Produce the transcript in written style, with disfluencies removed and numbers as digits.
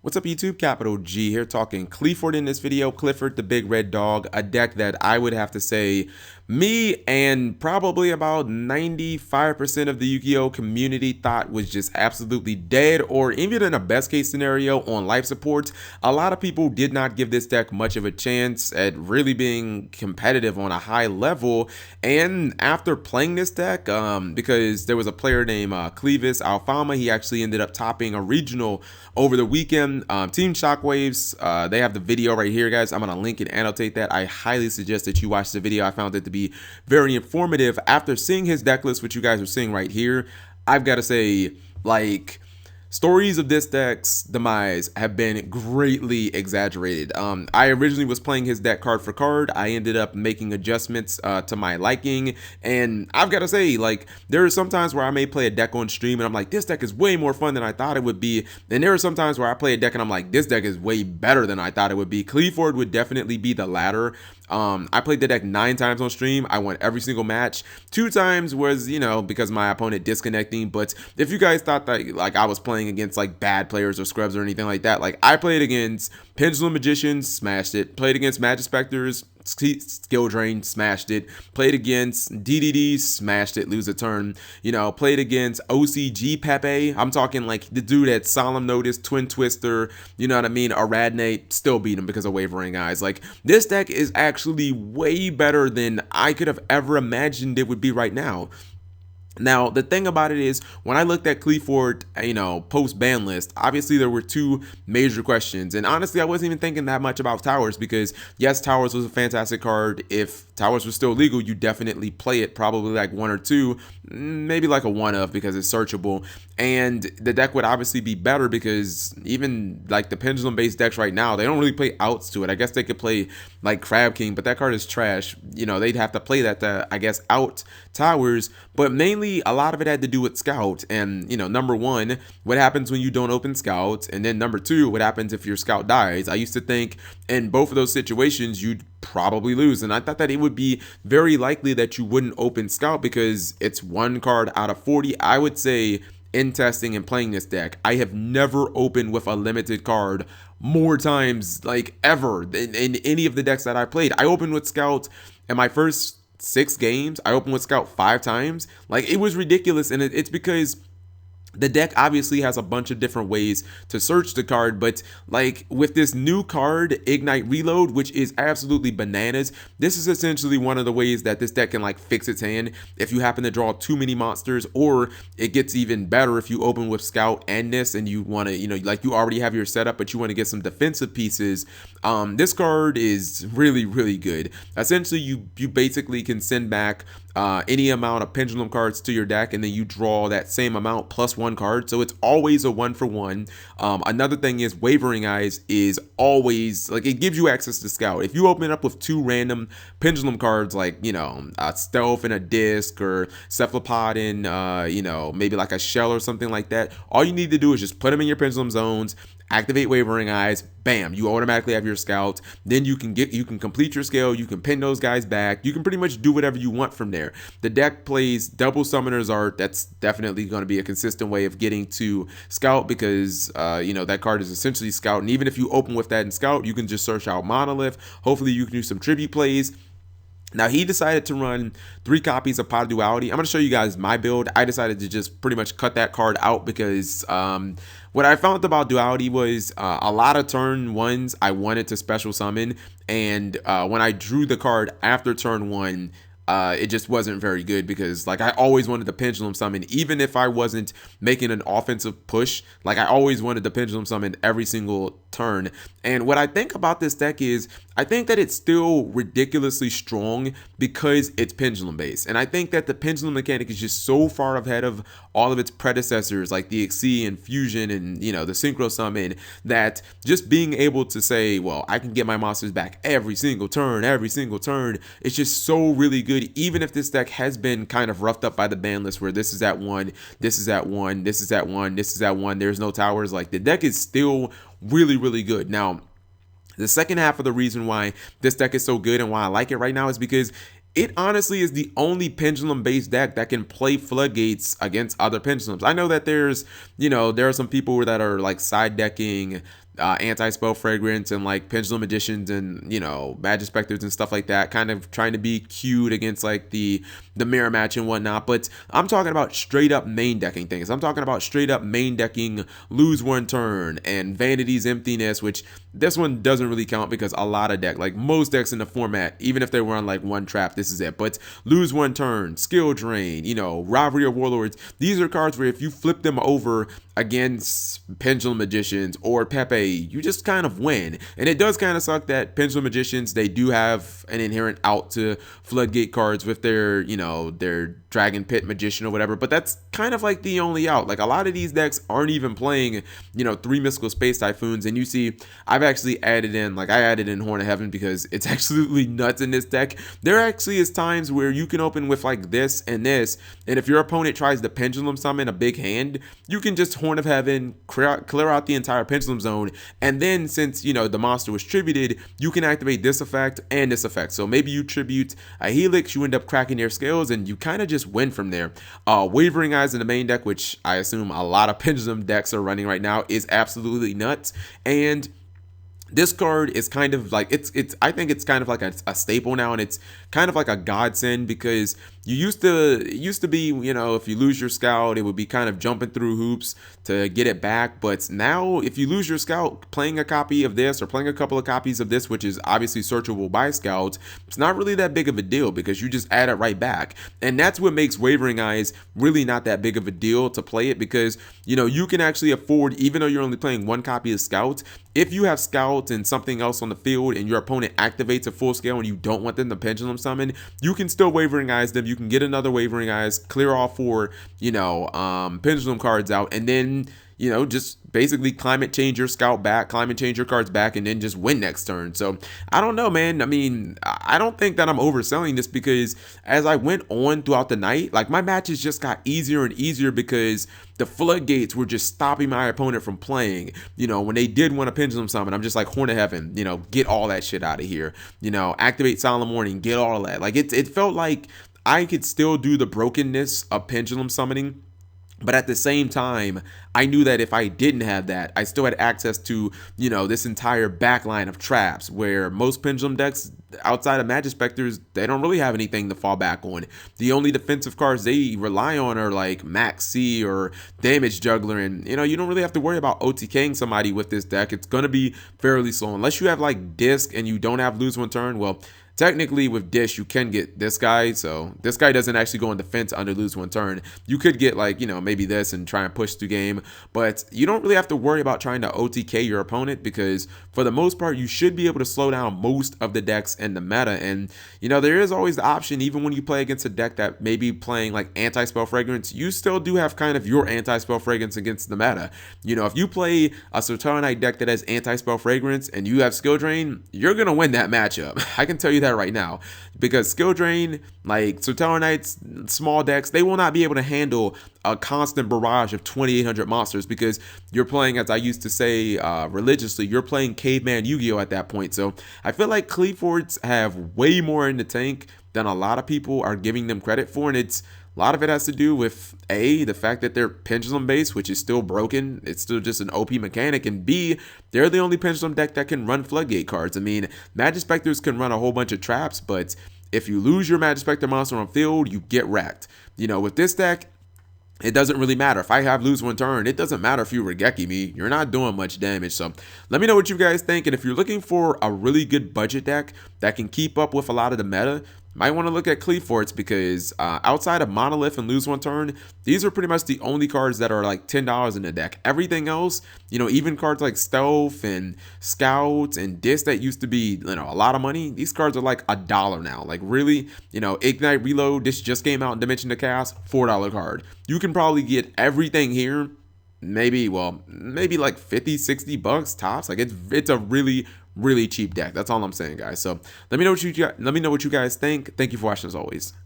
What's up YouTube? Capital G here talking Clifford in this video. Clifford the Big Red Dog, a deck that I would have to say me and probably about 95% of the Yu-Gi-Oh community thought was just absolutely dead, or even in a best case scenario on life support. A lot of people did not give this deck much of a chance at really being competitive on a high level. And after playing this deck, because there was a player named Clevis Alfama, he actually ended up topping a regional over the weekend. Team Shockwaves, they have the video right here, guys. I'm gonna link and annotate that. I highly suggest that you watch the video. I found it to be very informative. After seeing his deck list, which you guys are seeing right here, I've got to say, like, stories of this deck's demise have been greatly exaggerated. I originally was playing his deck card for card. I ended up making adjustments to my liking, and I've got to say, like, there are some times where I may play a deck on stream and I'm like, this deck is way more fun than I thought it would be. And there are some times where I play a deck and I'm like, this deck is way better than I thought it would be. Clifford would definitely be the latter. I played the deck 9 times on stream. I won every single match. 2 times was, because my opponent disconnecting. But if you guys thought that, like, I was playing against, like, bad players or scrubs or anything like that, like, I played against Pendulum Magicians, smashed it. Played against Magic Specters, skill drain, smashed it. Played against DDD, smashed it, lose a turn. Played against OCG Pepe. I'm talking like the dude at Solemn Notice, Twin Twister, you know what I mean, Aradnate, still beat him because of Wavering Eyes. Like, this deck is actually way better than I could have ever imagined it would be right now. Now, the thing about it is, when I looked at Clifford, post-ban list, obviously there were 2 major questions. And honestly, I wasn't even thinking that much about Towers because, yes, Towers was a fantastic card. If Towers was still legal, you definitely play it, probably like 1 or 2, maybe like a 1 of because it's searchable. And the deck would obviously be better because even like the Pendulum-based decks right now, they don't really play outs to it. I guess they could play like Crab King, but that card is trash. They'd have to play that to, I guess, out Towers. But mainly, a lot of it had to do with Scout. And, number 1, what happens when you don't open Scout? And then number 2, what happens if your Scout dies? I used to think in both of those situations, you'd probably lose. And I thought that it would be very likely that you wouldn't open Scout because it's 1 card out of 40. I would say in testing and playing this deck, I have never opened with a limited card more times, like, ever in any of the decks that I played. I opened with Scout in my first 6 games. I opened with Scout 5 times. Like, it was ridiculous. And it's because the deck obviously has a bunch of different ways to search the card, but like with this new card, Ignite Reload, which is absolutely bananas, this is essentially one of the ways that this deck can like fix its hand if you happen to draw too many monsters, or it gets even better if you open with Scout and this and you want to, like you already have your setup, but you want to get some defensive pieces. This card is really, really good. Essentially, you basically can send back any amount of pendulum cards to your deck, and then you draw that same amount plus 1 card, so it's always a 1-for-1. Another thing is Wavering Eyes is always, like, it gives you access to Scout. If you open up with 2 random pendulum cards, like, a Stealth and a Disc, or Cephalopod and, maybe like a Shell or something like that, all you need to do is just put them in your pendulum zones, activate Wavering Eyes, bam, you automatically have your Scout. Then you can complete your scale, you can pin those guys back, you can pretty much do whatever you want from there. The deck plays double Summoner's Art. That's definitely going to be a consistent way of getting to Scout because that card is essentially Scout, and even if you open with that in Scout, you can just search out Monolith. Hopefully you can do some tribute plays. Now, he decided to run 3 copies of Pot of Duality. I'm going to show you guys my build. I decided to just pretty much cut that card out because what I found about Duality was a lot of turn 1s I wanted to special summon, and when I drew the card after turn 1, it just wasn't very good because, like, I always wanted the pendulum summon, even if I wasn't making an offensive push. Like, I always wanted the pendulum summon every single turn. And what I think about this deck is, I think that it's still ridiculously strong because it's pendulum based. And I think that the pendulum mechanic is just so far ahead of all of its predecessors, like the Xyz and Fusion and, the Synchro Summon, that just being able to say, well, I can get my monsters back every single turn, it's just so really good, even if this deck has been kind of roughed up by the ban list where this is at 1, this is at 1, this is at 1, this is at 1, there's no towers. Like, the deck is still really, really good. Now, the second half of the reason why this deck is so good and why I like it right now is because it honestly is the only pendulum-based deck that can play Floodgates against other pendulums. I know that there's, there are some people that are like side decking anti-spell fragrance and like pendulum magicians and, you know, magic specters and stuff like that, kind of trying to be cute against like the mirror match and whatnot. But I'm talking about straight up main decking things. I'm talking about straight up main decking lose one turn and Vanity's Emptiness, which this one doesn't really count because a lot of like most decks in the format, even if they were on like one trap, this is it. But lose one turn, skill drain, you know, robbery of warlords. These are cards where if you flip them over against pendulum magicians or Pepe, you just kind of win. And it does kind of suck that pendulum magicians, they do have an inherent out to floodgate cards with their, you know, their dragon pit magician or whatever, but that's kind of like the only out. Like a lot of these decks aren't even playing, you know, 3 mystical space typhoons. And you see I've actually added in, like I added in Horn of Heaven because it's absolutely nuts in this deck. There actually is times where you can open with like this, and if your opponent tries to pendulum summon a big hand, you can just Horn of Heaven, clear out the entire pendulum zone, and then since, you know, the monster was tributed, you can activate this effect and this effect. So maybe you tribute a Helix, you end up cracking their scales, and you kind of just win from there. Wavering Eyes in the main deck, which I assume a lot of pendulum decks are running right now, is absolutely nuts. And this card is kind of like, I think it's kind of like a staple now, and it's kind of like a godsend because it used to be, you know, if you lose your scout, it would be kind of jumping through hoops to get it back. But now if you lose your scout, playing a copy of this or playing a couple of copies of this, which is obviously searchable by scouts, it's not really that big of a deal because you just add it right back. And that's what makes Wavering Eyes really not that big of a deal to play it, because, you know, you can actually afford, even though you're only playing one copy of scout, if you have scout and something else on the field and your opponent activates a full scale and you don't want them to pendulum summon, you can still Wavering Eyes them. You can get another Wavering Eyes, clear all 4, you know, pendulum cards out, and then, you know, just basically climate change your scout back, climate change your cards back, and then just win next turn. So I don't know, man. I mean, I don't think that I'm overselling this, because as I went on throughout the night, like my matches just got easier and easier because the floodgates were just stopping my opponent from playing. You know, when they did want a pendulum summon, I'm just like, Horn of Heaven, you know, get all that shit out of here. You know, activate Solemn Warning, get all that. Like it felt like I could still do the brokenness of pendulum summoning, but at the same time, I knew that if I didn't have that, I still had access to, you know, this entire backline of traps, where most pendulum decks outside of Magic Specters, they don't really have anything to fall back on. The only defensive cards they rely on are like Max C or Damage Juggler, and, you know, you don't really have to worry about OTKing somebody with this deck. It's going to be fairly slow unless you have like Disc and you don't have lose one turn. Well, technically with Dish you can get this guy, so this guy doesn't actually go in defense under lose one turn. You could get like, you know, maybe this and try and push through game, but you don't really have to worry about trying to OTK your opponent, because for the most part you should be able to slow down most of the decks in the meta. And, you know, there is always the option, even when you play against a deck that may be playing like anti-spell fragrance, you still do have kind of your anti-spell fragrance against the meta. You know, if you play a Sotaranite deck that has anti-spell fragrance and you have skill drain, you're gonna win that matchup. I can tell you that right now, because skill drain, like Sotaranites, small decks, they will not be able to handle a constant barrage of 2800 monsters, because you're playing, as I used to say religiously, you're playing caveman Yu-Gi-Oh at that point. So I feel like Cleafords have way more in the tank than a lot of people are giving them credit for, and it's a lot of it has to do with A, the fact that they're pendulum based, which is still broken. It's still just an OP mechanic. And B, they're the only pendulum deck that can run floodgate cards. I mean, Magic Specters can run a whole bunch of traps, but if you lose your Magic Specter monster on field, you get wrecked. You know, with this deck, it doesn't really matter. If I have lose one turn, it doesn't matter if you Regeki me. You're not doing much damage. So let me know what you guys think. And if you're looking for a really good budget deck that can keep up with a lot of the meta, might want to look at Cleafords, because outside of Monolith and lose one turn, these are pretty much the only cards that are like $10 in the deck. Everything else, you know, even cards like Stealth and Scouts and Disc that used to be, you know, a lot of money, these cards are like $1 now. Like really, you know, Ignite Reload, this just came out in Dimension to Cast, $4 card. You can probably get everything here, maybe like 50-60 bucks tops. Like it's a really cheap deck. That's all I'm saying, guys. So let me know what you guys think. Thank you for watching, as always.